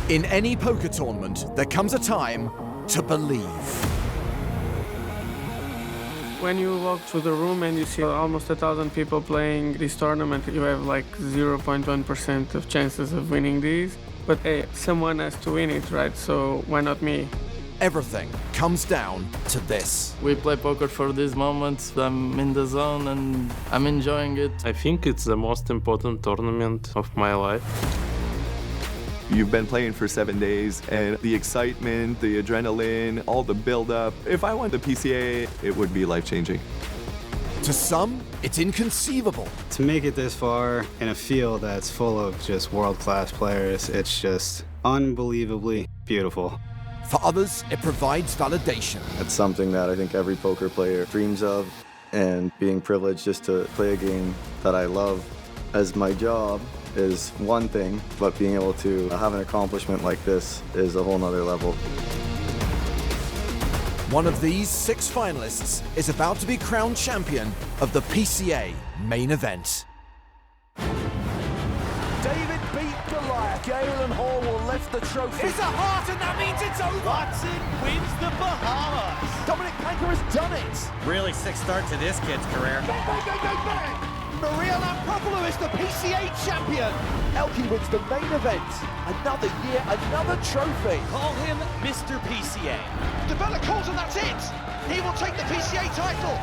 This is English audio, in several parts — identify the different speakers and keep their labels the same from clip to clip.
Speaker 1: In any poker tournament, there comes a time to believe.
Speaker 2: When you walk through the room and you see almost 1,000 people playing this tournament, you have like 0.1% of chances of winning these. But hey, someone has to win it, right? So why not me?
Speaker 1: Everything comes down to this.
Speaker 3: We play poker for these moments. I'm in the zone and I'm enjoying it.
Speaker 4: I think it's the most important tournament of my life.
Speaker 5: You've been playing for 7 days, and the excitement, the adrenaline, all the build-up. If I won the PCA, it would be life-changing.
Speaker 1: To some, it's inconceivable.
Speaker 6: To make it this far in a field that's full of just world-class players, it's just unbelievably beautiful.
Speaker 1: For others, it provides validation.
Speaker 7: It's something that I think every poker player dreams of, and being privileged just to play a game that I love as my job is one thing, but being able to have an accomplishment like this is a whole nother level.
Speaker 1: One of these 6 finalists is about to be crowned champion of the PCA main event.
Speaker 8: David beat Goliath. Gale and Hall will lift the trophy.
Speaker 1: It's a heart, and that means it's over.
Speaker 8: Watson wins the Bahamas. Dominic Panker has done it.
Speaker 9: Really sick start to this kid's career.
Speaker 8: Bang, bang, bang, bang, bang. Maria Lampropoulou is the PCA champion. Elke wins the main event. Another year, another trophy.
Speaker 9: Call him Mr. PCA.
Speaker 8: DeBella calls and that's it. He will take the PCA title.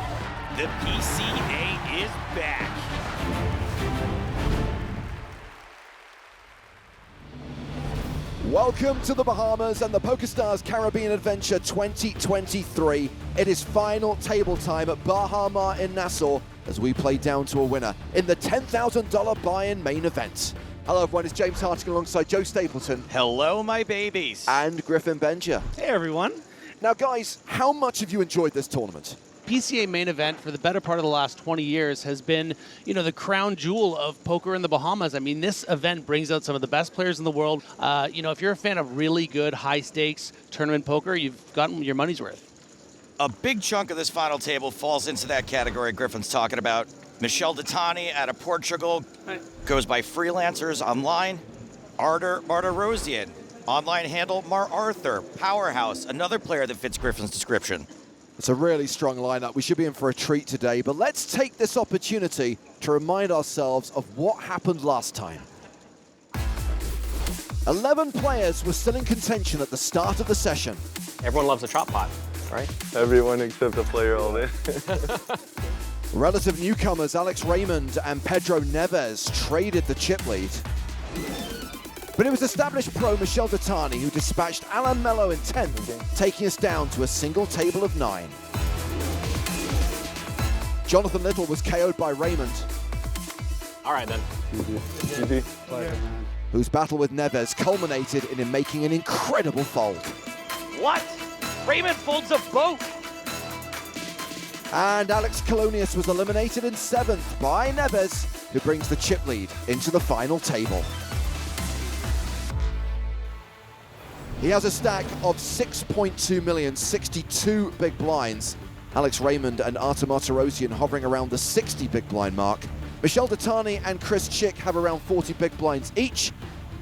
Speaker 9: The PCA is back.
Speaker 8: Welcome to the Bahamas and the PokerStars Caribbean Adventure 2023. It is final table time at Bahama in Nassau as we play down to a winner in the $10,000 buy-in main event. Hello everyone, it's James Hartigan alongside Joe Stapleton.
Speaker 9: Hello, my babies.
Speaker 8: And Griffin Benja.
Speaker 10: Hey everyone.
Speaker 8: Now guys, how much have you enjoyed this tournament?
Speaker 10: PCA main event for the better part of the last 20 years has been, the crown jewel of poker in the Bahamas. I mean, this event brings out some of the best players in the world. If you're a fan of really good high stakes tournament poker, you've gotten your money's worth.
Speaker 9: A big chunk of this final table falls into that category Griffin's talking about. Michel Detani out of Portugal goes by Freelancers Online. Marta Rosian, online handle Mar Arthur, Powerhouse, another player that fits Griffin's description.
Speaker 8: It's a really strong lineup. We should be in for a treat today, but let's take this opportunity to remind ourselves of what happened last time. 11 players were still in contention at the start of the session.
Speaker 11: Everyone loves a chop pot, right?
Speaker 7: Everyone except the player all day.
Speaker 8: Relative newcomers Alex Raymond and Pedro Neves traded the chip lead. But it was established pro Michel Detani who dispatched Alan Mello in 10th, taking us down to a single table of 9. Jonathan Little was KO'd by Raymond.
Speaker 11: All right, then.
Speaker 7: GG.
Speaker 8: Whose battle with Neves culminated in him making an incredible fold.
Speaker 9: What? Raymond folds a boat.
Speaker 8: And Alex Colonius was eliminated in 7th by Neves, who brings the chip lead into the final table. He has a stack of 6.2 million, 62 big blinds. Alex Raymond and Artem Martirosyan hovering around the 60 big blind mark. Michel Detani and Chris Chick have around 40 big blinds each.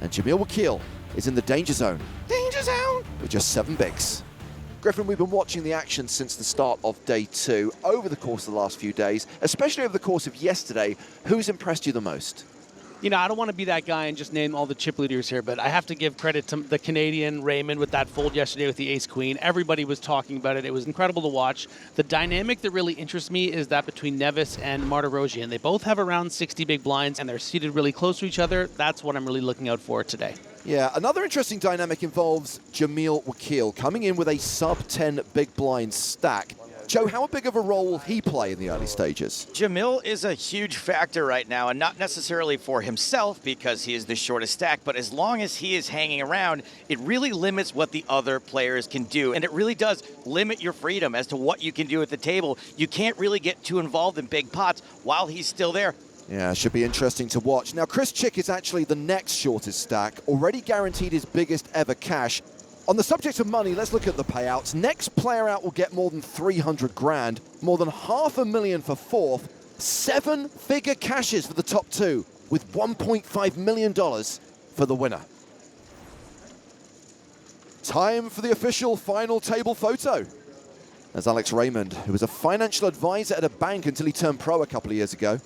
Speaker 8: And Jamil Wakil is in the danger zone. Danger zone! With just 7 bigs. Griffin, we've been watching the action since the start of day 2 over the course of the last few days, especially over the course of yesterday. Who's impressed you the most?
Speaker 10: I don't want to be that guy and just name all the chip leaders here, but I have to give credit to the Canadian Raymond with that fold yesterday with the ace-queen. Everybody was talking about it. It was incredible to watch. The dynamic that really interests me is that between Neves and Martirosyan. They both have around 60 big blinds, and they're seated really close to each other. That's what I'm really looking out for today.
Speaker 8: Yeah, another interesting dynamic involves Jamil Wakil coming in with a sub-10 big blind stack. Joe, how big of a role will he play in the early stages?
Speaker 9: Jamil is a huge factor right now, and not necessarily for himself because he is the shortest stack, but as long as he is hanging around, it really limits what the other players can do, and it really does limit your freedom as to what you can do at the table. You can't really get too involved in big pots while he's still there.
Speaker 8: Yeah, should be interesting to watch. Now, Chris Chick is actually the next shortest stack, already guaranteed his biggest ever cash. On the subject of money, let's look at the payouts. Next player out will get more than 300 grand, more than $500,000 for 4th, 7-figure cashes for the top 2, with $1.5 million for the winner. Time for the official final table photo. As Alex Raymond, who was a financial advisor at a bank until he turned pro a couple of years ago.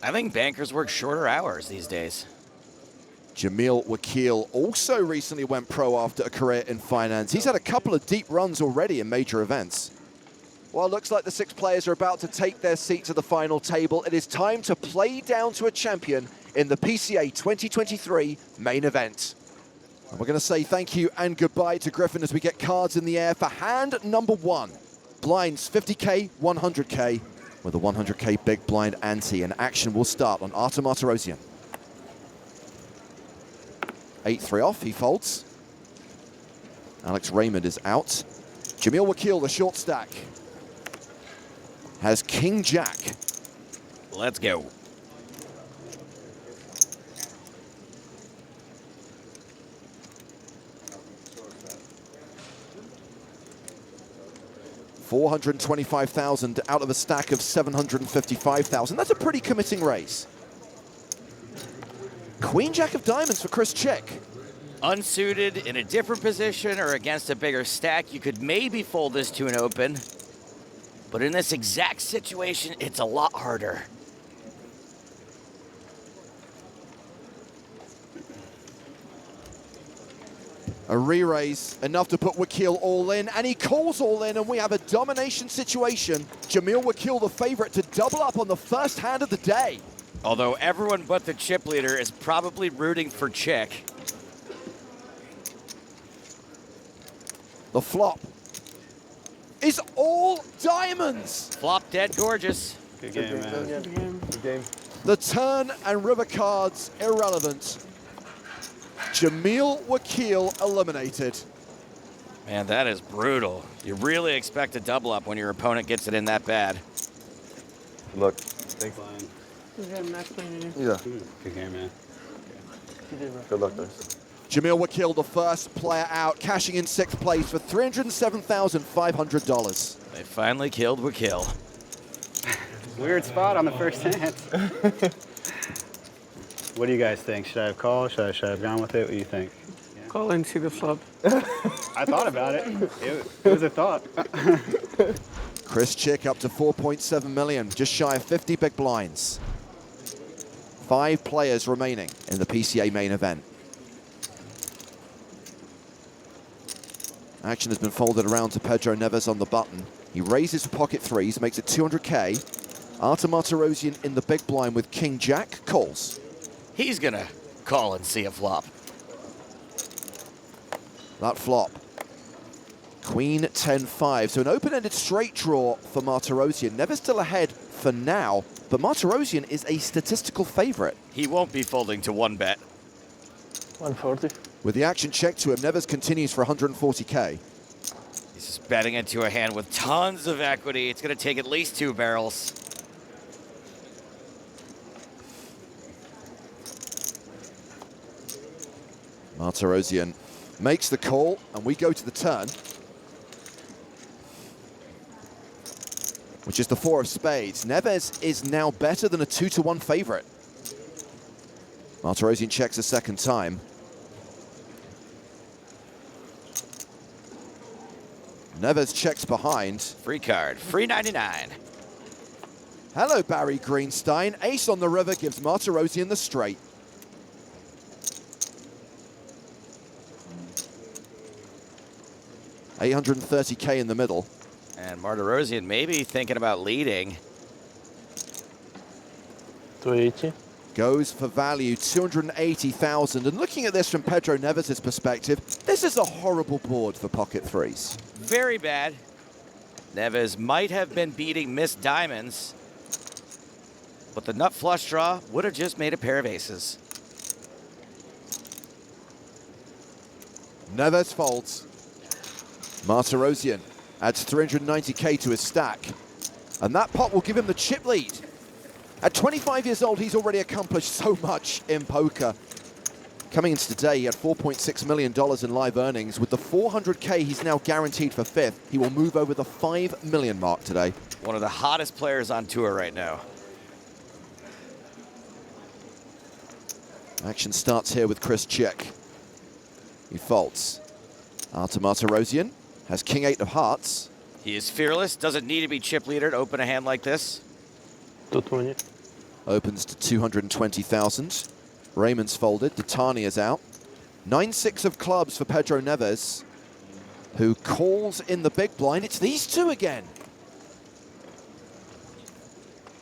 Speaker 9: I think bankers work shorter hours these days.
Speaker 8: Jamil Wakil also recently went pro after a career in finance. He's had a couple of deep runs already in major events. Well, it looks like the 6 players are about to take their seats at the final table. It is time to play down to a champion in the PCA 2023 main event. And we're going to say thank you and goodbye to Griffin as we get cards in the air for hand number 1. Blinds 50K, 100K, with a 100K big blind ante, and action will start on Artem Martirosyan. 8-3 off, he folds. Alex Raymond is out. Jamil Wakil, the short stack, has King Jack.
Speaker 9: Let's go.
Speaker 8: $425,000 out of a stack of $755,000. That's a pretty committing raise. Queen Jack of diamonds for Chris Chick.
Speaker 9: Unsuited, in a different position, or against a bigger stack, you could maybe fold this to an open. But in this exact situation, it's a lot harder.
Speaker 8: A re-raise, enough to put Wakil all in, and he calls all in, and we have a domination situation. Jamil Wakil, the favorite, to double up on the first hand of the day.
Speaker 9: Although everyone but the chip leader is probably rooting for Chick.
Speaker 8: The flop is all diamonds.
Speaker 9: Flop dead gorgeous.
Speaker 6: Good game, man.
Speaker 2: Good game.
Speaker 8: The turn and river cards irrelevant. Jamil Wakil eliminated.
Speaker 9: Man, that is brutal. You really expect a double up when your opponent gets it in that bad.
Speaker 7: Look.
Speaker 6: Thanks.
Speaker 7: Yeah.
Speaker 6: Good game, man.
Speaker 7: Good luck, guys.
Speaker 8: Jamil Wakil, the first player out, cashing in 6th place for $307,500.
Speaker 9: They finally killed Wakil.
Speaker 6: Weird spot on the first hand. What do you guys think? Should I have called? Should I have gone with it? What do you think? Yeah.
Speaker 2: Call and see the flop.
Speaker 6: I thought about it. It was a thought.
Speaker 8: Chris Chick up to 4.7 million, just shy of 50 big blinds. 5 players remaining in the PCA main event. Action has been folded around to Pedro Neves on the button. He raises for pocket threes, makes it 200K. Artem Martirosyan in the big blind with King Jack, calls.
Speaker 9: He's gonna call and see a flop.
Speaker 8: That flop. Queen 10-5, so an open-ended straight draw for Martirosyan. Never still ahead for now, but Martirosyan is a statistical favorite.
Speaker 9: He won't be folding to 1-bet.
Speaker 3: 140.
Speaker 8: With the action checked to him, Neves continues for 140K.
Speaker 9: He's just betting into a hand with tons of equity. It's gonna take at least 2 barrels.
Speaker 8: Martirosyan makes the call, and we go to the turn, which is the 4 of spades. Neves is now better than a 2-1 favorite. Martirosyan checks a second time. Neves checks behind.
Speaker 9: Free card, free 99.
Speaker 8: Hello, Barry Greenstein. Ace on the river gives Martirosyan the straight. $830K in the middle.
Speaker 9: And Martirosyan maybe thinking about leading.
Speaker 3: 280.
Speaker 8: Goes for value, 280,000. And looking at this from Pedro Neves' perspective, this is a horrible board for pocket threes.
Speaker 9: Very bad. Neves might have been beating missed diamonds, but the nut flush draw would have just made a pair of aces.
Speaker 8: Neves folds. Martirosyan adds 390K to his stack. And that pot will give him the chip lead. At 25 years old, he's already accomplished so much in poker. Coming into today, he had $4.6 million in live earnings. With the 400K he's now guaranteed for 5th, he will move over the 5 million mark today.
Speaker 9: One of the hottest players on tour right now.
Speaker 8: Action starts here with Chris Chick. He folds. Martirosyan has King 8 of hearts.
Speaker 9: He is fearless, doesn't need to be chip leader to open a hand like this.
Speaker 4: 220.
Speaker 8: Opens to 220,000. Raymond's folded, Detani is out. 9-6 of clubs for Pedro Neves, who calls in the big blind. It's these two again.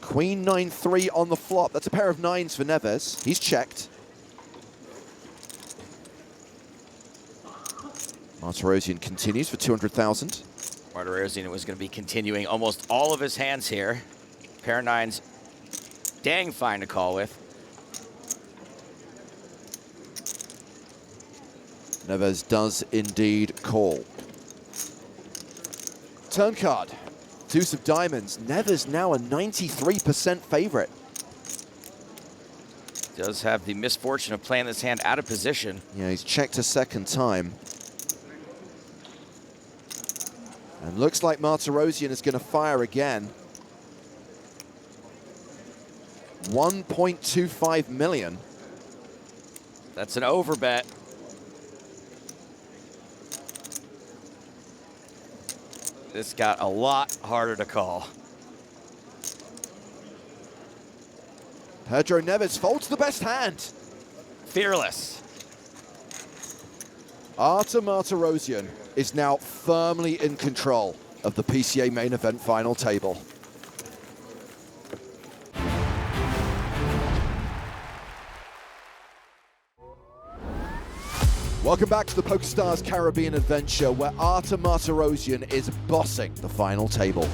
Speaker 8: Queen 9-3 on the flop. That's a pair of nines for Neves. He's checked. Martirosyan continues for 200,000.
Speaker 9: Martirosyan was going to be continuing almost all of his hands here. Pair of nines, dang fine to call with.
Speaker 8: Neves does indeed call. Turn card, deuce of diamonds. Neves now a 93% favorite.
Speaker 9: Does have the misfortune of playing this hand out of position.
Speaker 8: Yeah, he's checked a second time. And looks like Martirosyan is going to fire again. 1.25 million.
Speaker 9: That's an overbet. This got a lot harder to call.
Speaker 8: Pedro Neves folds the best hand.
Speaker 9: Fearless.
Speaker 8: Artur Martirosyan is now firmly in control of the PCA main event final table. Welcome back to the PokerStars Caribbean Adventure, where Artur Martirosyan is bossing the final table.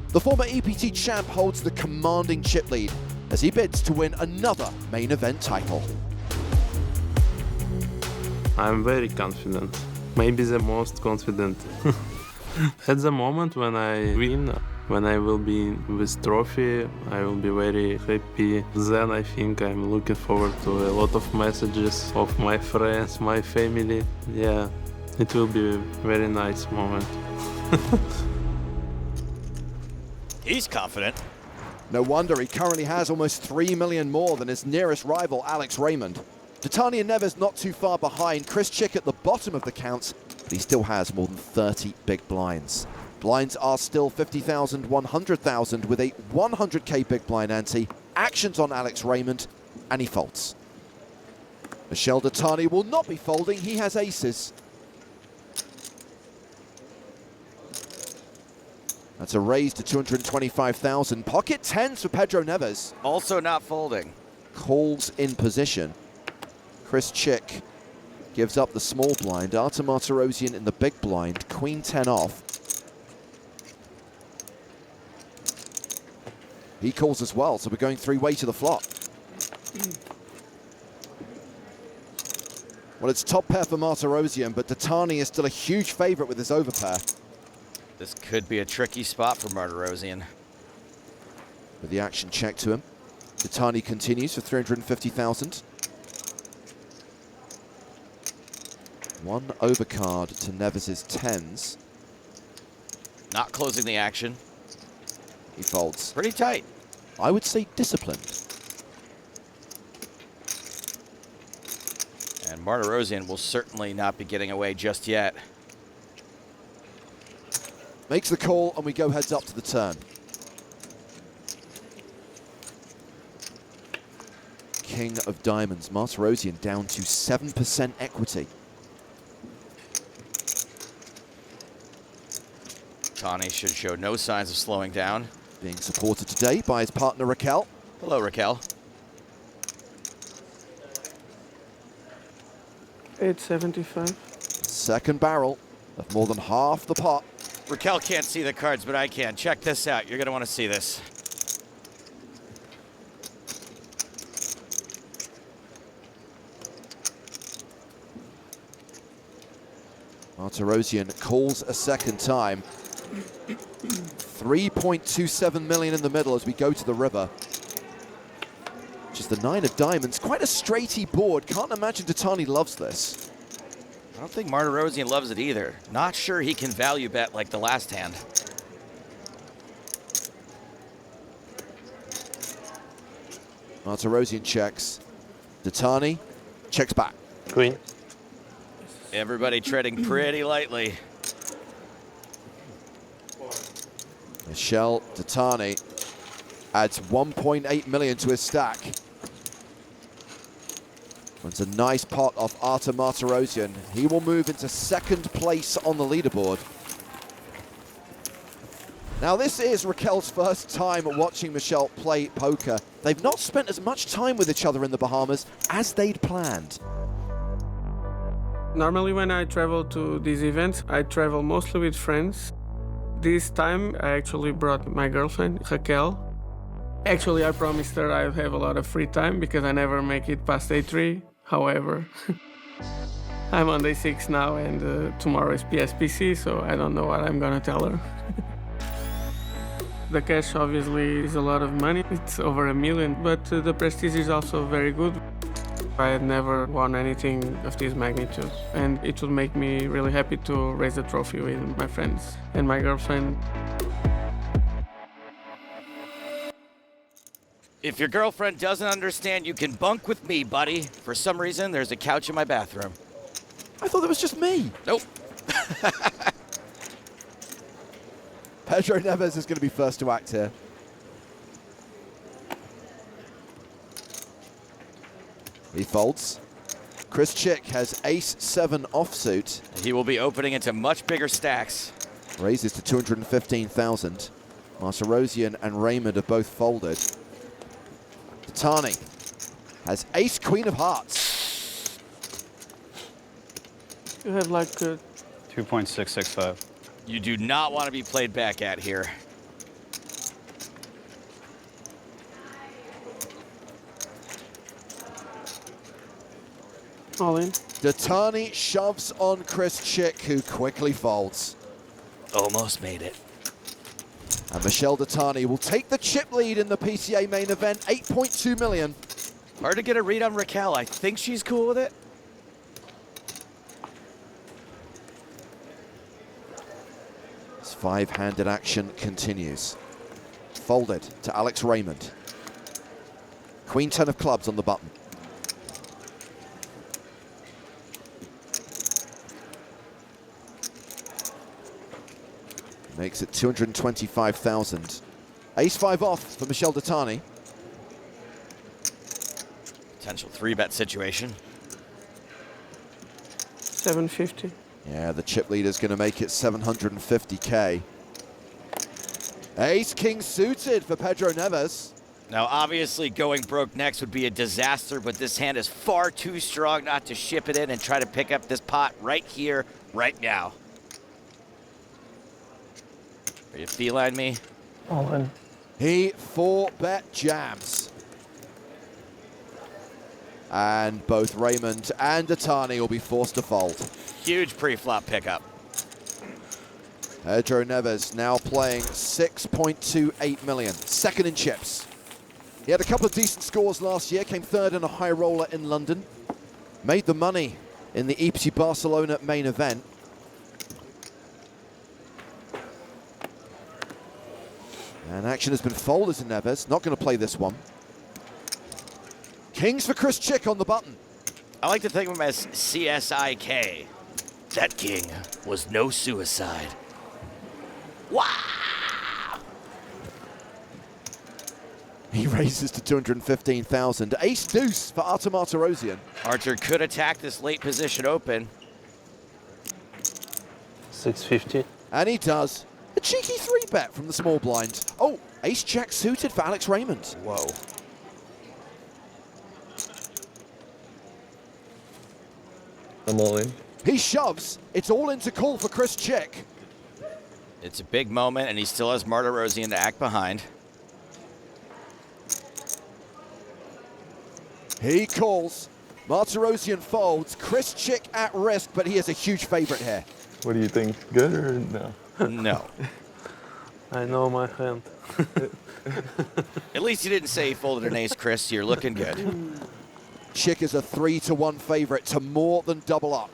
Speaker 8: The former EPT champ holds the commanding chip lead as he bids to win another main event title.
Speaker 4: I'm very confident. Maybe the most confident. At the moment when I win, when I will be with trophy, I will be very happy. Then I think I'm looking forward to a lot of messages of my friends, my family. Yeah, it will be a very nice moment.
Speaker 9: He's confident.
Speaker 8: No wonder he currently has almost 3 million more than his nearest rival, Alex Raymond. Detani and Neves not too far behind. Chris Chick at the bottom of the counts, but he still has more than 30 big blinds. Blinds are still 50,000, 100,000 with a 100k big blind ante. Actions on Alex Raymond, and he folds. Michel Detani will not be folding. He has aces. That's a raise to 225,000. Pocket tens for Pedro Neves.
Speaker 9: Also not folding.
Speaker 8: Calls in position. Chris Chick gives up the small blind. Artur Martirosyan in the big blind. Queen 10 off. He calls as well, so we're going three-way to the flop. Well, it's top pair for Martirosyan, but Detani is still a huge favorite with his overpair.
Speaker 9: This could be a tricky spot for Martirosyan.
Speaker 8: With the action check to him. Detani continues for 350,000. One overcard to Neves's tens.
Speaker 9: Not closing the action.
Speaker 8: He folds.
Speaker 9: Pretty tight.
Speaker 8: I would say disciplined.
Speaker 9: And Martirosyan will certainly not be getting away just yet.
Speaker 8: Makes the call, and we go heads up to the turn. King of diamonds. Martirosyan down to 7% equity.
Speaker 9: Tani should show no signs of slowing down.
Speaker 8: Being supported today by his partner Raquel.
Speaker 9: Hello, Raquel.
Speaker 2: 875.
Speaker 8: Second barrel of more than half the pot.
Speaker 9: Raquel can't see the cards, but I can. Check this out. You're going to want to see this.
Speaker 8: Martirosyan calls a second time. 3.27 million in the middle as we go to the river. Just the 9 of diamonds. Quite a straighty board. Can't imagine Detani loves this.
Speaker 9: I don't think Martirosyan loves it either. Not sure he can value bet like the last hand.
Speaker 8: Martirosyan checks. Detani checks back.
Speaker 4: Queen.
Speaker 9: Everybody treading pretty lightly.
Speaker 8: Michel Detani adds 1.8 million to his stack. It's a nice pot off Artur Martirosyan. He will move into second place on the leaderboard. Now this is Raquel's first time watching Michel play poker. They've not spent as much time with each other in the Bahamas as they'd planned.
Speaker 2: Normally when I travel to these events, I travel mostly with friends. This time I actually brought my girlfriend, Raquel. Actually, I promised her I'll have a lot of free time because I never make it past day 3. However, I'm on day 6 now and tomorrow is PSPC, so I don't know what I'm gonna tell her. The cash obviously is a lot of money, it's over $1 million, but the prestige is also very good. I had never won anything of this magnitude, and it would make me really happy to raise the trophy with my friends and my girlfriend.
Speaker 9: If your girlfriend doesn't understand, you can bunk with me, buddy. For some reason, there's a couch in my bathroom.
Speaker 8: I thought it was just me.
Speaker 9: Nope.
Speaker 8: Pedro Neves is going to be first to act here. He folds. Chris Chick has ace-7 offsuit.
Speaker 9: He will be opening into much bigger stacks.
Speaker 8: Raises to 215,000. Martirosyan and Raymond have both folded. Detani has ace-queen of hearts.
Speaker 2: You have like
Speaker 6: 2.665.
Speaker 9: You do not want to be played back at here.
Speaker 2: all in.
Speaker 8: Detani shoves on Chris Chick, who quickly folds.
Speaker 9: Almost made it.
Speaker 8: And Michel Detani will take the chip lead in the PCA main event, 8.2 million.
Speaker 9: Hard to get a read on Raquel. I think she's cool with it.
Speaker 8: This five-handed action continues. Folded to Alex Raymond. Queen 10 of clubs on the button. Makes it 225,000. Ace-5 off for Michel Detani.
Speaker 9: Potential 3-bet situation.
Speaker 2: 750.
Speaker 8: Yeah, the chip leader's going to make it 750K. Ace-King suited for Pedro Neves.
Speaker 9: Now, obviously, going broke next would be a disaster, but this hand is far too strong not to ship it in and try to pick up this pot right here, right now. Are you feline me?
Speaker 2: All in.
Speaker 8: He 4-bet jams. And both Raymond and Detani will be forced to fold.
Speaker 9: Huge pre-flop pickup.
Speaker 8: Pedro Neves now playing 6.28 million, second in chips. He had a couple of decent scores last year, came third in a high roller in London. Made the money in the EPC Barcelona main event. And action has been folded to Neves, not going to play this one. Kings for Chris Chick on the button.
Speaker 9: I like to think of him as CSIK. That king was no suicide. Wow!
Speaker 8: He raises to 215,000. Ace deuce for Artur Martirosyan.
Speaker 9: Archer could attack this late position open.
Speaker 4: 650.
Speaker 8: And he does. A cheeky 3-bet from the small blind. Oh, ace jack suited for Alex Raymond.
Speaker 9: Whoa.
Speaker 5: I'm all in.
Speaker 8: He shoves. It's all in to call for Chris Chick.
Speaker 9: It's a big moment, and he still has Martirosyan to act behind.
Speaker 8: He calls. Martirosyan folds. Chris Chick at risk, but he is a huge favorite here.
Speaker 5: What do you think? Good or no?
Speaker 9: No.
Speaker 4: I know my hand.
Speaker 9: At least you didn't say he folded an ace, Chris. You're looking good.
Speaker 8: Chick is a 3-1 favorite to more than double up.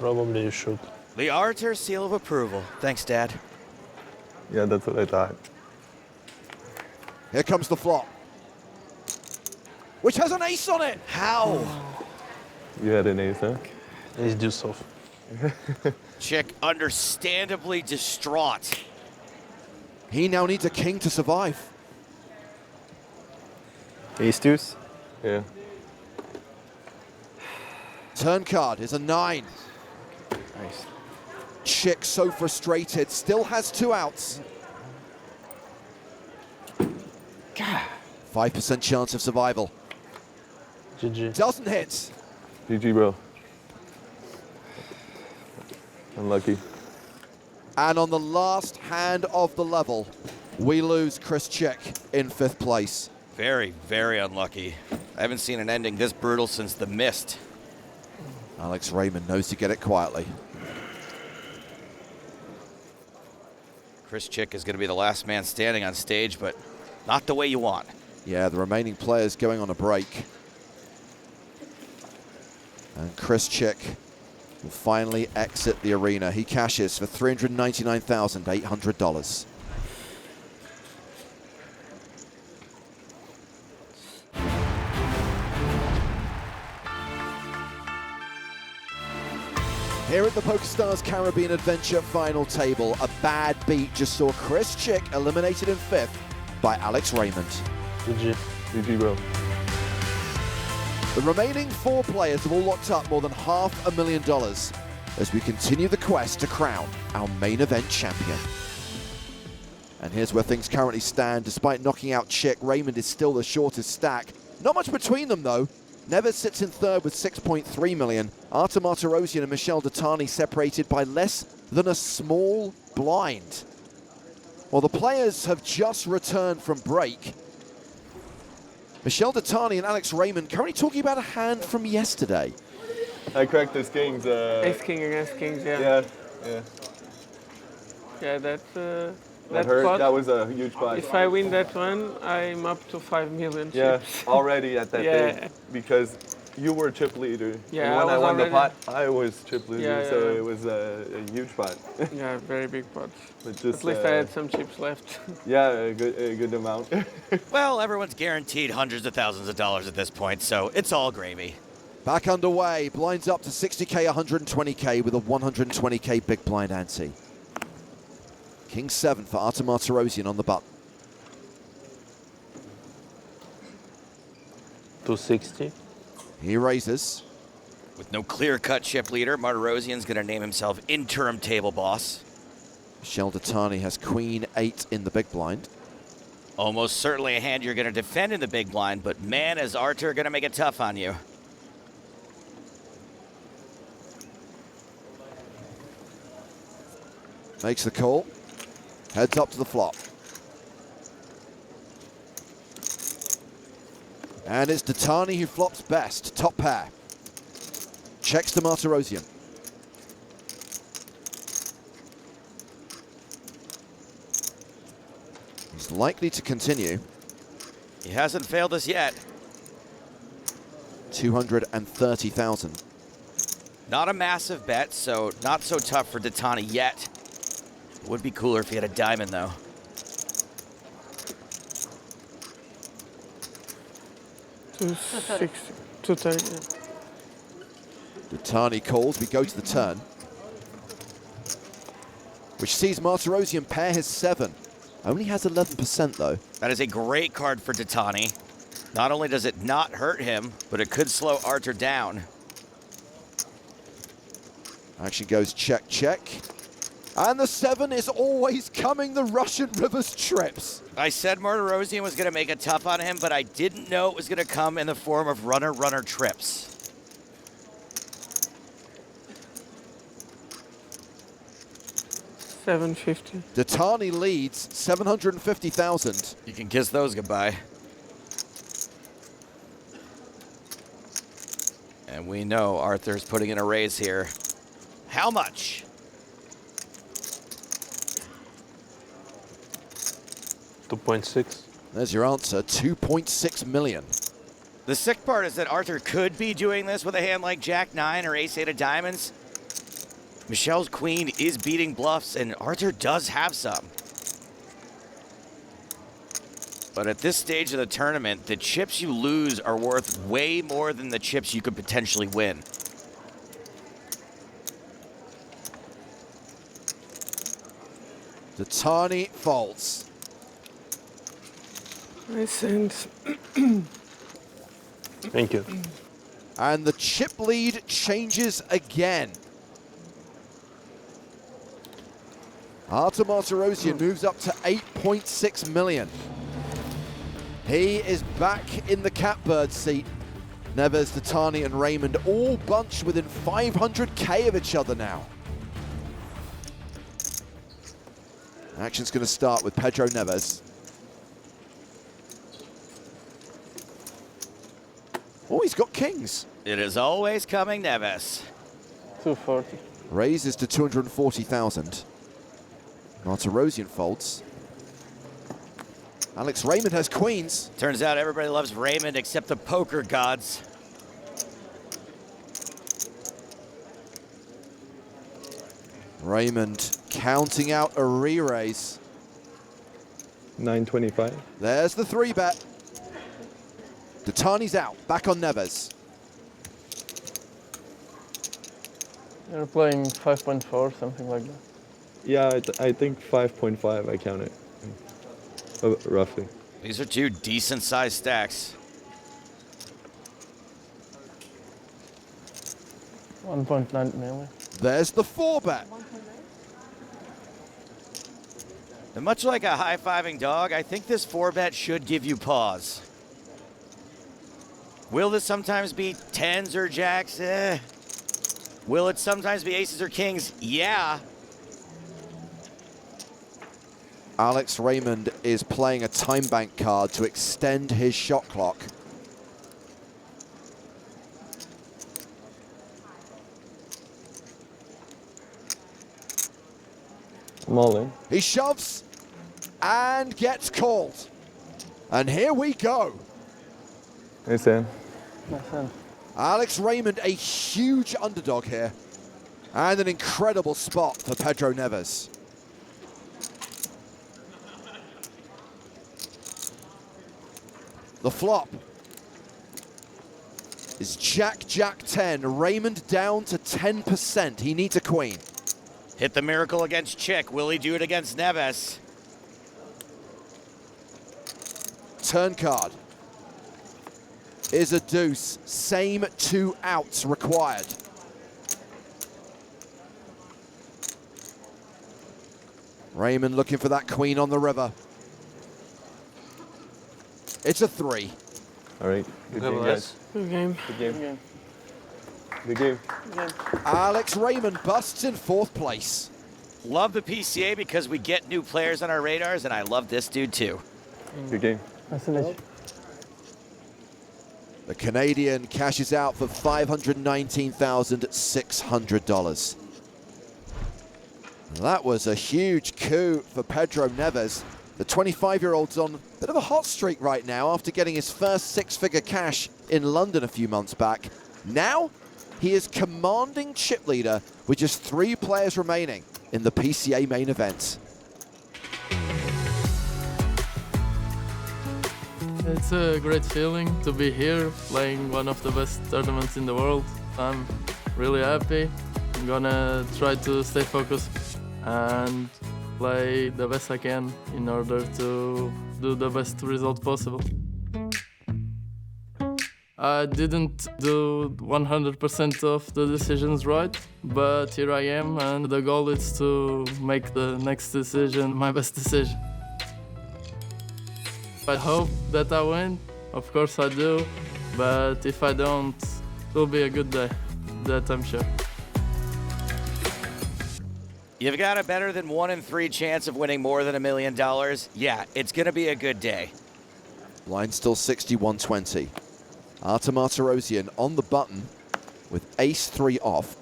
Speaker 4: Probably you should.
Speaker 9: The Archer seal of approval. Thanks, Dad.
Speaker 5: Yeah, that's what I thought.
Speaker 8: Here comes the flop, which has an ace on it.
Speaker 9: How?
Speaker 5: You had an ace, huh?
Speaker 4: He's deuce off.
Speaker 9: Chick understandably distraught.
Speaker 8: He now needs a king to survive.
Speaker 7: Ace deuce?
Speaker 5: Yeah.
Speaker 8: Turn card is a 9.
Speaker 7: Nice.
Speaker 8: Chick so frustrated, still has 2 outs. 5% chance of survival.
Speaker 4: GG.
Speaker 8: Doesn't hit.
Speaker 5: GG, bro. Unlucky.
Speaker 8: And on the last hand of the level, we lose Chris Chick in 5th place.
Speaker 9: Very, very unlucky. I haven't seen an ending this brutal since The Mist.
Speaker 8: Alex Raymond knows to get it quietly.
Speaker 9: Chris Chick is going to be the last man standing on stage, but not the way you want.
Speaker 8: Yeah, the remaining players going on a break. And Chris Chick will finally exit the arena. He cashes for $399,800. Here at the PokerStars Caribbean Adventure final table, a bad beat just saw Chris Chick eliminated in 5th by Alex Raymond.
Speaker 4: GG.
Speaker 5: GG, bro.
Speaker 8: The remaining 4 players have all locked up more than $500,000 as we continue the quest to crown our main event champion. And here's where things currently stand. Despite knocking out Chick, Raymond is still the shortest stack. Not much between them though. Neves sits in 3rd with 6.3 million. Artem Martirosyan and Michel Datani separated by less than a small blind. Well, the players have just returned from break. Michel Datani and Alex Raymond currently talking about a hand from yesterday.
Speaker 5: I cracked this king's.
Speaker 2: Ace-king against kings, yeah.
Speaker 5: Yeah, yeah.
Speaker 2: Yeah, that's...
Speaker 5: That hurt.
Speaker 2: pot,
Speaker 5: That was a huge pot.
Speaker 2: if I win that one, I'm up to 5 million
Speaker 5: Yeah,
Speaker 2: chips.
Speaker 5: already at that
Speaker 2: Yeah.
Speaker 5: big, because you were chip leader.
Speaker 2: Yeah,
Speaker 5: and when
Speaker 2: I
Speaker 5: I
Speaker 2: was
Speaker 5: won the
Speaker 2: already-
Speaker 5: pot, I was chip leader,
Speaker 2: Yeah,
Speaker 5: so
Speaker 2: yeah.
Speaker 5: it was a huge pot.
Speaker 2: Yeah, very big pot.
Speaker 5: But just,
Speaker 2: At least I had some chips left.
Speaker 5: Yeah, a good amount.
Speaker 9: Well, everyone's guaranteed hundreds of thousands of dollars at this point, so it's all gravy.
Speaker 8: Back underway, blinds up to 60K, 120K with a 120K big blind ante. King 7 for Artem Martirosyan on the button.
Speaker 4: 260.
Speaker 8: He raises.
Speaker 9: With no clear-cut chip leader, Martirosyan's going to name himself interim table boss.
Speaker 8: Michel Datani has Queen 8 in the big blind.
Speaker 9: Almost certainly a hand you're going to defend in the big blind, but man, is Artur going to make it tough on you.
Speaker 8: Makes the call. Heads up to the flop. And it's Datani who flops best. Top pair. Checks to Martirosyan. He's likely to continue.
Speaker 9: He hasn't failed us yet.
Speaker 8: 230,000.
Speaker 9: Not a massive bet, so not so tough for Datani yet. Would be cooler if he had a diamond, though.
Speaker 2: $230.
Speaker 8: Datani calls. We go to the turn, which sees Martirosyan pair his 7. Only has 11% though.
Speaker 9: That is a great card for Datani. Not only does it not hurt him, but it could slow Artur down.
Speaker 8: Action goes check, check. And the 7 is always coming the Russian Rivers trips.
Speaker 9: I said Martirosyan was going to make it tough on him, but I didn't know it was going to come in the form of runner trips.
Speaker 2: $750.
Speaker 8: Datani leads 750,000.
Speaker 9: You can kiss those goodbye. And we know Arthur's putting in a raise here. How much?
Speaker 4: $2.6.
Speaker 8: There's your answer, 2.6 million.
Speaker 9: The sick part is that Artur could be doing this with a hand like Jack-9 or Ace-8 of diamonds. Michelle's queen is beating bluffs, and Artur does have some. But at this stage of the tournament, the chips you lose are worth way more than the chips you could potentially win.
Speaker 8: Datani folds.
Speaker 2: Nice hand.
Speaker 4: Thank you.
Speaker 8: And the chip lead changes again. Artem Martirosyan moves up to 8.6 million. He is back in the catbird seat. Neves, Datani, and Raymond all bunched within 500k of each other now. Action's going to start with Pedro Neves. Oh, he's got kings.
Speaker 9: It is always coming, Neves.
Speaker 3: 240.
Speaker 8: Raises to 240,000. Martirosyan folds. Alex Raymond has queens.
Speaker 9: Turns out everybody loves Raymond except the poker gods.
Speaker 8: Raymond counting out a re-raise.
Speaker 5: 925.
Speaker 8: There's the 3-bet. Datani's out, back on Neves.
Speaker 3: You're playing 5.4, something like that.
Speaker 5: Yeah, I think 5.5, I count it. Roughly.
Speaker 9: These are two decent-sized stacks.
Speaker 3: 1.9 million.
Speaker 8: There's the 4-bet.
Speaker 9: And much like a high-fiving dog, I think this 4-bet should give you pause. Will this sometimes be 10s or jacks? Will it sometimes be aces or kings? Yeah.
Speaker 8: Alex Raymond is playing a time bank card to extend his shot clock.
Speaker 5: Mullen.
Speaker 8: He shoves and gets called. And here we go.
Speaker 5: Hey, Sam.
Speaker 3: Nice hand.
Speaker 8: Alex Raymond, a huge underdog here. And an incredible spot for Pedro Neves. The flop is Jack, Jack 10. Raymond down to 10%. He needs a queen.
Speaker 9: Hit the miracle against Chick. Will he do it against Neves?
Speaker 8: Turn card is a deuce. Same 2 outs required. Raymond looking for that queen on the river. It's a 3.
Speaker 5: All right. Good game, guys.
Speaker 2: Good game.
Speaker 5: Good game. Good game.
Speaker 8: Alex Raymond busts in 4th place.
Speaker 9: Love the PCA because we get new players on our radars, and I love this dude too.
Speaker 5: Good game.
Speaker 3: Nice finish.
Speaker 8: The Canadian cashes out for $519,600. That was a huge coup for Pedro Neves. The 25-year-old's on a bit of a hot streak right now after getting his first 6-figure cash in London a few months back. Now, he is commanding chip leader with just 3 players remaining in the PCA main event.
Speaker 3: It's a great feeling to be here, playing one of the best tournaments in the world. I'm really happy. I'm gonna try to stay focused and play the best I can in order to do the best result possible. I didn't do 100% of the decisions right, but here I am, and the goal is to make the next decision my best decision. I hope that I win, of course I do, but if I don't, it will be a good day, that I'm sure.
Speaker 9: You've got a better than 1 in 3 chance of winning more than $1 million. Yeah, it's gonna be a good day.
Speaker 8: Line still 60-120. Artem Martirosyan on the button with ace-3 off.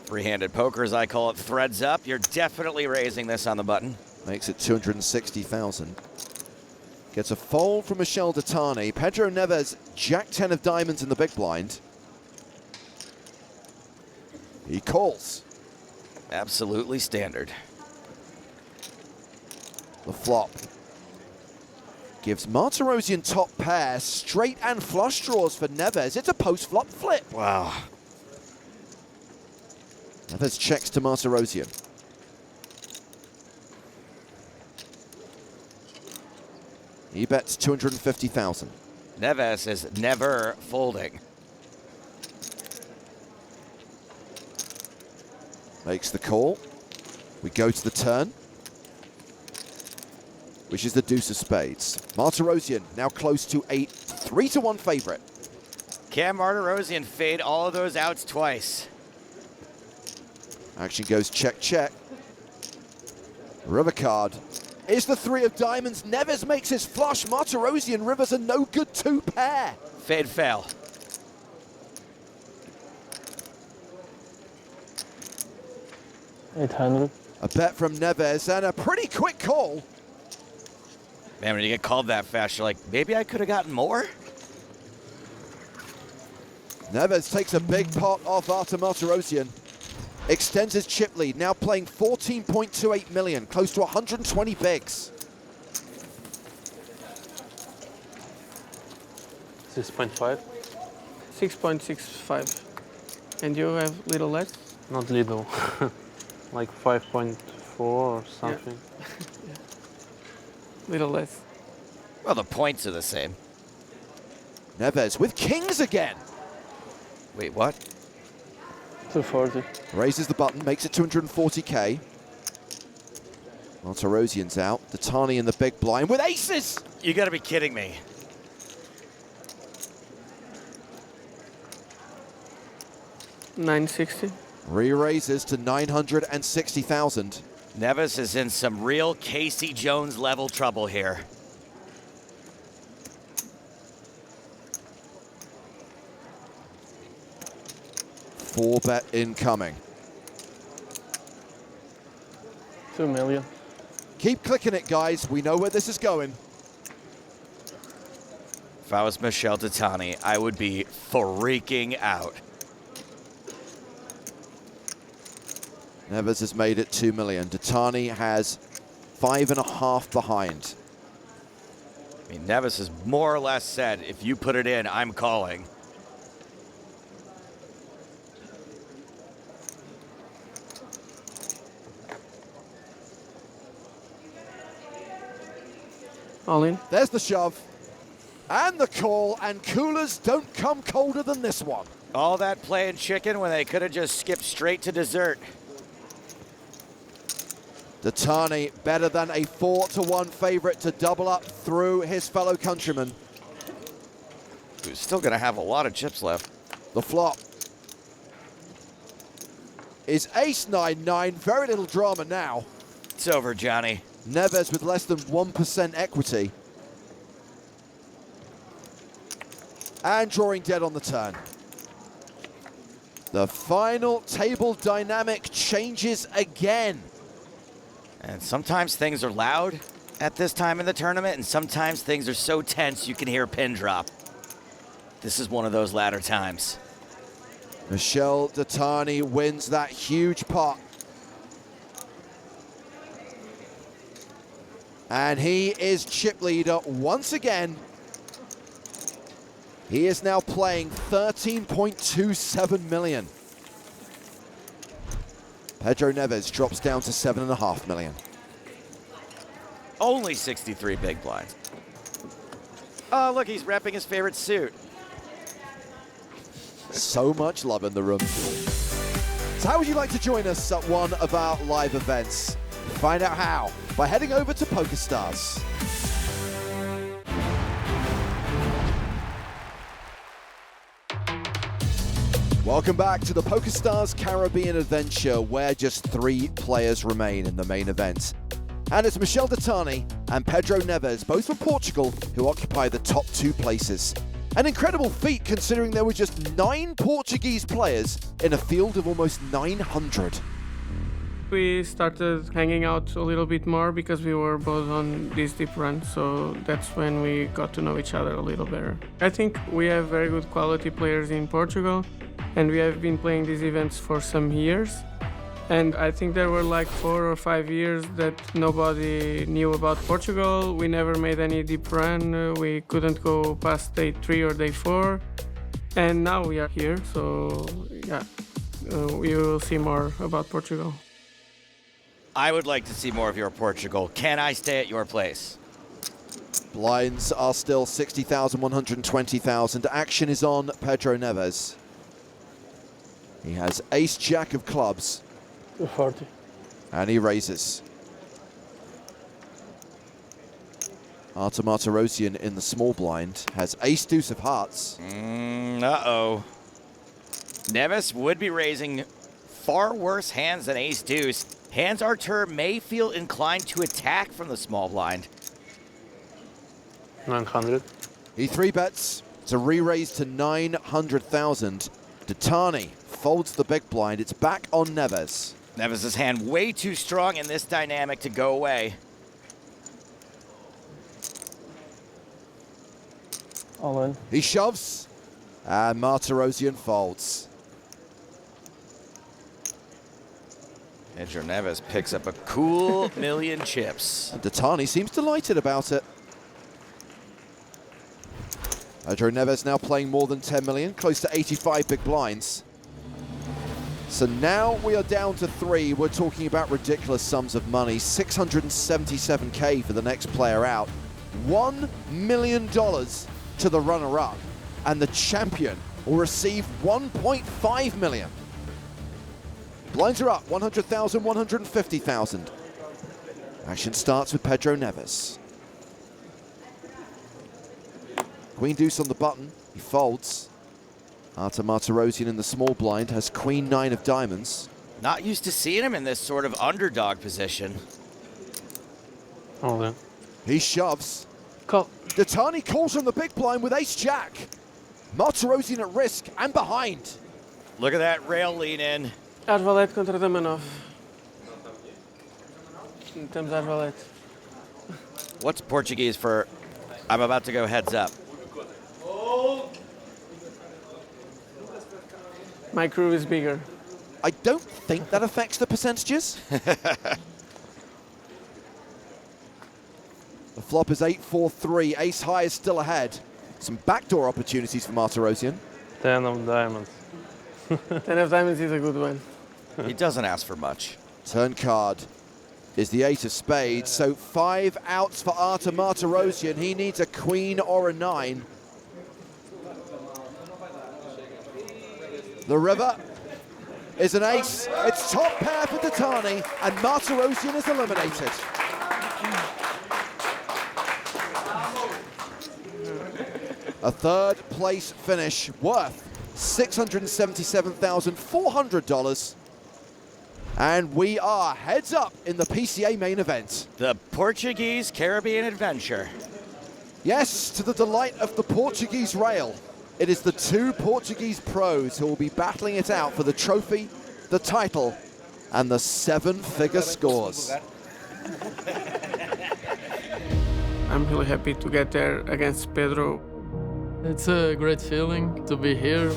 Speaker 9: Three-handed poker, as I call it, threads up. You're definitely raising this on the button.
Speaker 8: Makes it 260,000. Gets a fold from Michel Datani. Pedro Neves, Jack-10 of diamonds in the big blind. He calls.
Speaker 9: Absolutely standard.
Speaker 8: The flop gives Martirosyan top pair, straight and flush draws for Neves. It's a post-flop flip.
Speaker 9: Wow.
Speaker 8: Neves checks to Martirosyan. He bets 250,000.
Speaker 9: Neves is never folding.
Speaker 8: Makes the call. We go to the turn, which is the deuce of spades. Martirosyan now close to a 3-1 favorite.
Speaker 9: Can Martirosyan fade all of those outs twice?
Speaker 8: Action goes check, check. River card is the 3 of diamonds. Neves makes his flush. Martirosyan rivers a no good 2 pair.
Speaker 9: Fade fail.
Speaker 3: $800.
Speaker 8: A bet from Neves and a pretty quick call.
Speaker 9: Man, when you get called that fast, you're like, maybe I could have gotten more?
Speaker 8: Neves takes a big pot off after Martirosyan. Extends his chip lead, now playing 14.28 million, close to 120 bigs.
Speaker 4: 6.5.
Speaker 2: 6.65. And you have little less?
Speaker 4: Not little. Like 5.4 or something.
Speaker 2: Yeah. Little less.
Speaker 9: Well, the points are the same.
Speaker 8: Neves with kings again.
Speaker 9: Wait, what?
Speaker 3: 240.
Speaker 8: Raises the button, makes it 240k. Martirosyan's out. Datani in the big blind with aces.
Speaker 9: You gotta be kidding me.
Speaker 2: $960.
Speaker 8: Re-raises to 960,000.
Speaker 9: Neves is in some real Casey Jones level trouble here.
Speaker 8: Four bet incoming.
Speaker 3: 2 million.
Speaker 8: Keep clicking it, guys. We know where this is going.
Speaker 9: If I was Michelle Datani, I would be freaking out.
Speaker 8: Neves has made it 2 million. Datani has 5.5 behind.
Speaker 9: I mean, Neves has more or less said, if you put it in, I'm calling.
Speaker 2: All in.
Speaker 8: There's the shove. And the call, and coolers don't come colder than this one.
Speaker 9: All that playing chicken when they could have just skipped straight to dessert.
Speaker 8: Datani better than a 4-1 favorite to double up through his fellow countrymen.
Speaker 9: Who's still gonna have a lot of chips left.
Speaker 8: The flop is ace-9-9. Very little drama now.
Speaker 9: It's over, Johnny.
Speaker 8: Neves with less than 1% equity. And drawing dead on the turn. The final table dynamic changes again.
Speaker 9: And sometimes things are loud at this time in the tournament, and sometimes things are so tense you can hear a pin drop. This is one of those latter times.
Speaker 8: Michelle Datani wins that huge pot. And he is chip leader once again. He is now playing 13.27 million. Pedro Neves drops down to 7.5 million.
Speaker 9: Only 63 big blinds. Oh, look, he's repping his favorite suit.
Speaker 8: So much love in the room. So how would you like to join us at one of our live events? Find out how by heading over to PokerStars. Welcome back to the PokerStars Caribbean Adventure, where just 3 players remain in the main event. And it's Michelle Datani and Pedro Neves, both from Portugal, who occupy the top 2 places. An incredible feat considering there were just 9 Portuguese players in a field of almost 900.
Speaker 2: We started hanging out a little bit more because we were both on this deep run, so that's when we got to know each other a little better. I think we have very good quality players in Portugal, and we have been playing these events for some years. And I think there were like 4 or 5 years that nobody knew about Portugal. We never made any deep run. We couldn't go past day 3 or day 4. And now we are here, so yeah. you will see more about Portugal.
Speaker 9: I would like to see more of your Portugal. Can I stay at your place?
Speaker 8: Blinds are still 60,000, 120,000. Action is on Pedro Neves. He has ace-jack of clubs.
Speaker 3: 40.
Speaker 8: And he raises. Artem Martirosyan in the small blind has ace-deuce of hearts.
Speaker 9: Uh-oh. Neves would be raising far worse hands than ace-deuce. Hands Artur may feel inclined to attack from the small blind.
Speaker 4: 900.
Speaker 8: He three bets to re-raise to 900,000. Datani folds the big blind. It's back on Neves.
Speaker 9: Neves' hand way too strong in this dynamic to go away.
Speaker 3: All in.
Speaker 8: He shoves, and Martirosyan folds.
Speaker 9: Pedro Neves picks up a cool million chips.
Speaker 8: And Datani seems delighted about it. Pedro Neves now playing more than 10 million, close to 85 big blinds. So now we are down to 3. We're talking about ridiculous sums of money. 677K for the next player out. $1 million to the runner-up. And the champion will receive 1.5 million. Blinds are up, 100,000, 150,000. Action starts with Pedro Neves. Queen deuce on the button, he folds. Artem Martirosyan in the small blind has queen 9 of diamonds.
Speaker 9: Not used to seeing him in this sort of underdog position.
Speaker 4: All in.
Speaker 8: He shoves.
Speaker 2: Call.
Speaker 8: Datani calls from the big blind with ace-jack. Martirosyan at risk and behind.
Speaker 9: Look at that rail lean in.
Speaker 2: Arvalete contra dama 9. Temos Arvalete.
Speaker 9: What's Portuguese for I'm about to go heads up?
Speaker 2: My crew is bigger.
Speaker 8: I don't think that affects the percentages. The flop is 8-4-3. Ace high is still ahead. Some backdoor opportunities for Martirosyan.
Speaker 4: 10 of diamonds.
Speaker 2: 10 of diamonds is a good one.
Speaker 9: He doesn't ask for much.
Speaker 8: Turn card is the 8 of spades. So 5 outs for Artem Martirosyan. He needs a queen or a 9. The river is an ace. It's top pair for Datani, and Martirosyan is eliminated. A third place finish worth $677,400. And we are heads up in the PCA main event.
Speaker 9: The Portuguese Caribbean Adventure.
Speaker 8: Yes, to the delight of the Portuguese rail. It is the 2 Portuguese pros who will be battling it out for the trophy, the title, and the 7-figure scores.
Speaker 2: I'm really happy to get there against Pedro.
Speaker 3: It's a great feeling to be here.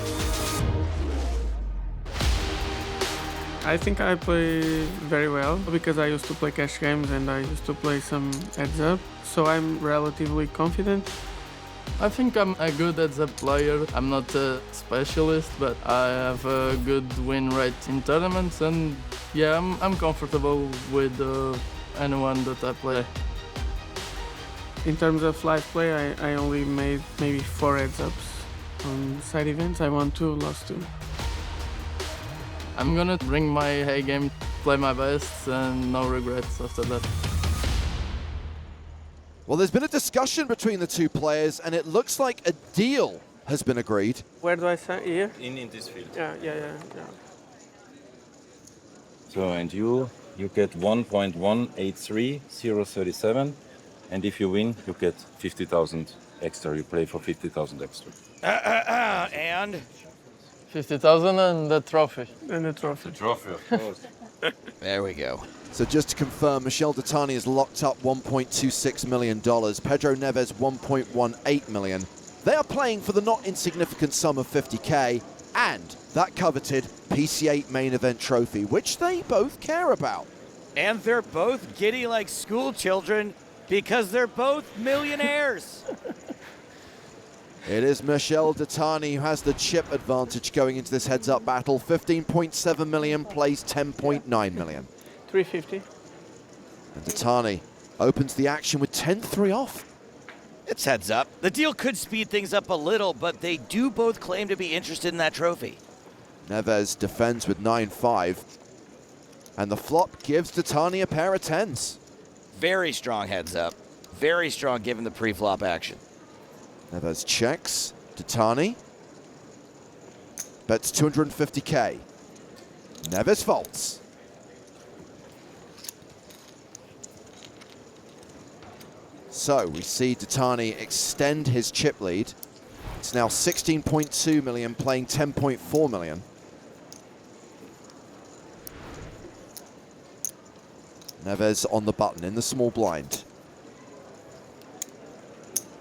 Speaker 2: I think I play very well because I used to play cash games and I used to play some heads up, so I'm relatively confident.
Speaker 3: I think I'm a good heads-up player. I'm not a specialist, but I have a good win rate in tournaments, and yeah, I'm comfortable with anyone that I play.
Speaker 2: In terms of live play, I only made maybe 4 heads-ups on side events. I won 2, lost 2.
Speaker 3: I'm gonna bring my A game, play my best, and no regrets after that.
Speaker 8: Well, there's been a discussion between the 2 players, and it looks like a deal has been agreed.
Speaker 2: Where do I sign? Here?
Speaker 12: In this field.
Speaker 2: Yeah.
Speaker 12: So, and you get 1.183037, and if you win, you get 50,000 extra. You play for 50,000 extra.
Speaker 9: And?
Speaker 3: 50,000 and the trophy.
Speaker 2: And the trophy.
Speaker 12: The trophy, of course.
Speaker 9: There we go.
Speaker 8: So just to confirm, Michel Datani has locked up $1.26 million. Pedro Neves, $1.18 million. They are playing for the not insignificant sum of 50K and that coveted PCA main event trophy, which they both care about.
Speaker 9: And they're both giddy like school children because they're both millionaires.
Speaker 8: It is Michel Detani who has the chip advantage going into this heads-up battle. 15.7 million plays 10.9 million.
Speaker 2: 350.
Speaker 8: And Detani opens the action with 10-3 off.
Speaker 9: It's heads up. The deal could speed things up a little, but they do both claim to be interested in that trophy.
Speaker 8: Neves defends with 9-5. And the flop gives Detani a pair of tens.
Speaker 9: Very strong heads up. Very strong given the pre-flop action.
Speaker 8: Neves checks. Detani bets 250k. Neves folds. So we see Detani extend his chip lead. It's now 16.2 million, playing 10.4 million. Neves on the button in the small blind.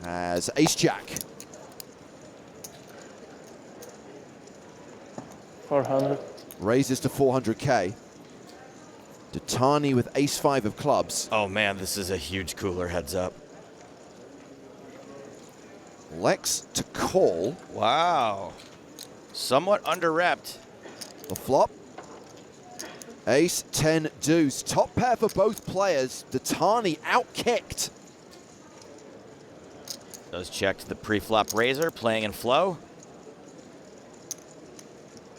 Speaker 8: As ace-jack.
Speaker 3: 400.
Speaker 8: Raises to 400k. Detani with ace-5 of clubs.
Speaker 9: Oh man, this is a huge cooler heads up.
Speaker 8: Lex to call.
Speaker 9: Wow. Somewhat under-repped.
Speaker 8: The flop. Ace, 10, deuce. Top pair for both players. Detani out-kicked.
Speaker 9: Does check to the pre-flop raiser, playing in flow.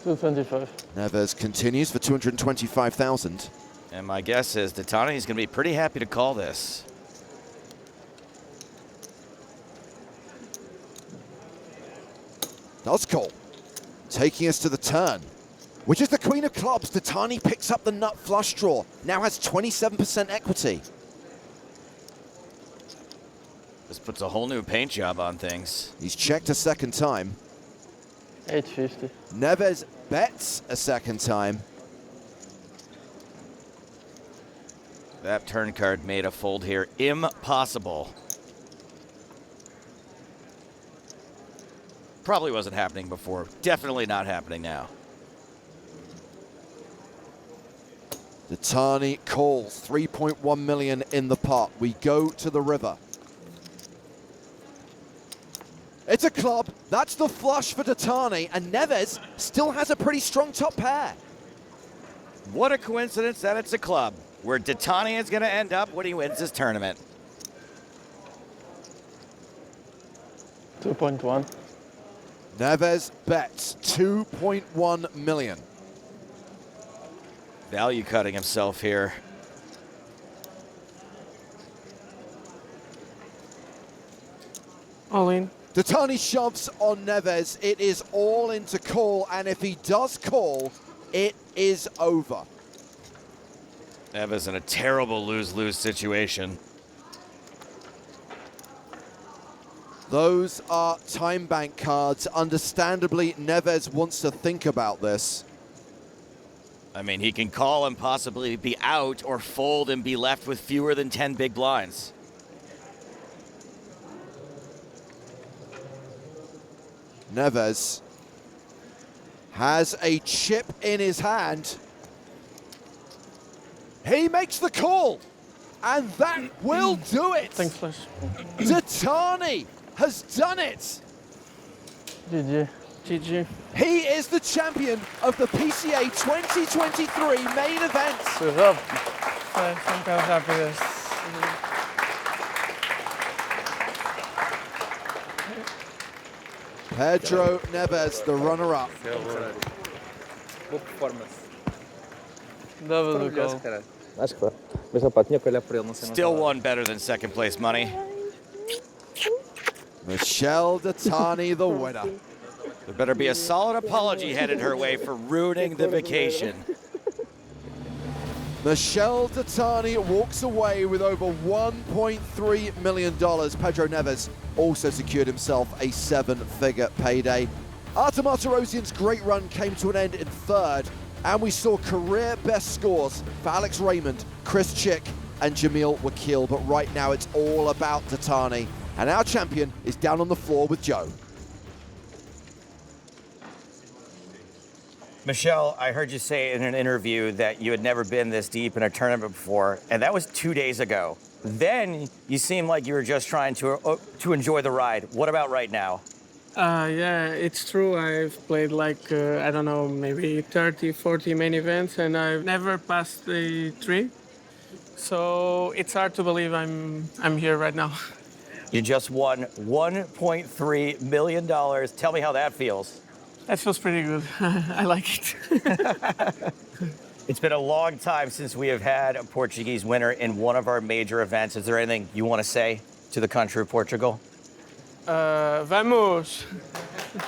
Speaker 3: 225.
Speaker 8: Neves continues for 225,000.
Speaker 9: And my guess is Detani is going to be pretty happy to call this.
Speaker 8: Does call. Taking us to the turn, which is the queen of clubs. Detani picks up the nut flush draw. Now has 27% equity.
Speaker 9: This puts a whole new paint job on things.
Speaker 8: He's checked a second time.
Speaker 3: 850.
Speaker 8: Neves bets a second time.
Speaker 9: That turn card made a fold here impossible. Probably wasn't happening before. Definitely not happening now.
Speaker 8: Detani calls. 3.1 million in the pot. We go to the river. It's a club. That's the flush for Detani, and Neves still has a pretty strong top pair.
Speaker 9: What a coincidence that it's a club where Detani is going to end up when he wins this tournament.
Speaker 3: 2.1.
Speaker 8: Neves bets 2.1 million.
Speaker 9: Value cutting himself here.
Speaker 2: All in.
Speaker 8: Detani shoves on Neves. It is all in to call, and if he does call, it is over.
Speaker 9: Neves in a terrible lose-lose situation.
Speaker 8: Those are time bank cards. Understandably, Neves wants to think about this.
Speaker 9: I mean, he can call and possibly be out or fold and be left with fewer than 10 big blinds.
Speaker 8: Neves has a chip in his hand. He makes the call, and that will do it.
Speaker 2: Thanks, Flash.
Speaker 8: Detani has done it.
Speaker 3: GG.
Speaker 2: GG.
Speaker 8: He is the champion of the PCA 2023 main event.
Speaker 3: Good job.
Speaker 2: I'm kind of happy this.
Speaker 8: Pedro Neves, the runner-up.
Speaker 9: Still one better than second place money.
Speaker 8: Michel Detani, the winner.
Speaker 9: There better be a solid apology headed her way for ruining the vacation.
Speaker 8: Michel Detani walks away with over $1.3 million. Pedro Neves also secured himself a 7-figure payday. Artem Arturosian's great run came to an end in third, and we saw career best scores for Alex Raymond, Chris Chick, and Jamil Wakil. But right now it's all about Detani, and our champion is down on the floor with Joe.
Speaker 9: Michelle, I heard you say in an interview that you had never been this deep in a tournament before, and that was 2 days ago. Then you seemed like you were just trying to enjoy the ride. What about right now?
Speaker 2: Yeah, it's true. I've played like, I don't know, maybe 30, 40 main events, and I've never passed the 3. So it's hard to believe I'm here right now.
Speaker 9: You just won $1.3 million. Tell me how that feels.
Speaker 2: That feels pretty good. I like it.
Speaker 9: It's been a long time since we have had a Portuguese winner in one of our major events. Is there anything you want to say to the country of Portugal?
Speaker 2: Vamos!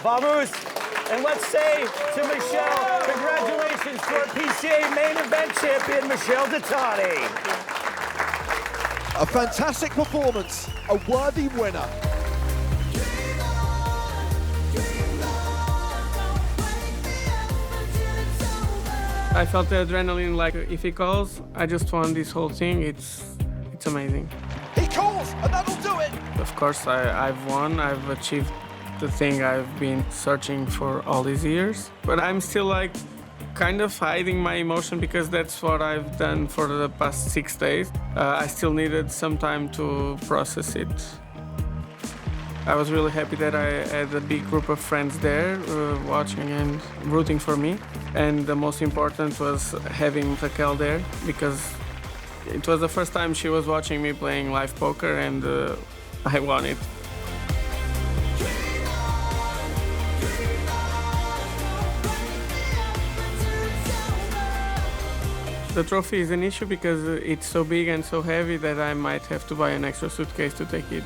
Speaker 9: Vamos! And let's say to Michelle, congratulations for PCA main event champion, Michelle Datani.
Speaker 8: A fantastic performance, a worthy winner.
Speaker 2: I felt the adrenaline, like if he calls, I just won this whole thing. It's amazing.
Speaker 8: He calls, and that'll do it.
Speaker 2: Of course, I've won. I've achieved the thing I've been searching for all these years. But I'm still like kind of hiding my emotion because that's what I've done for the past 6 days. I still needed some time to process it. I was really happy that I had a big group of friends there watching and rooting for me. And the most important was having Raquel there because it was the first time she was watching me playing live poker, and I won it. The trophy is an issue because it's so big and so heavy that I might have to buy an extra suitcase to take it.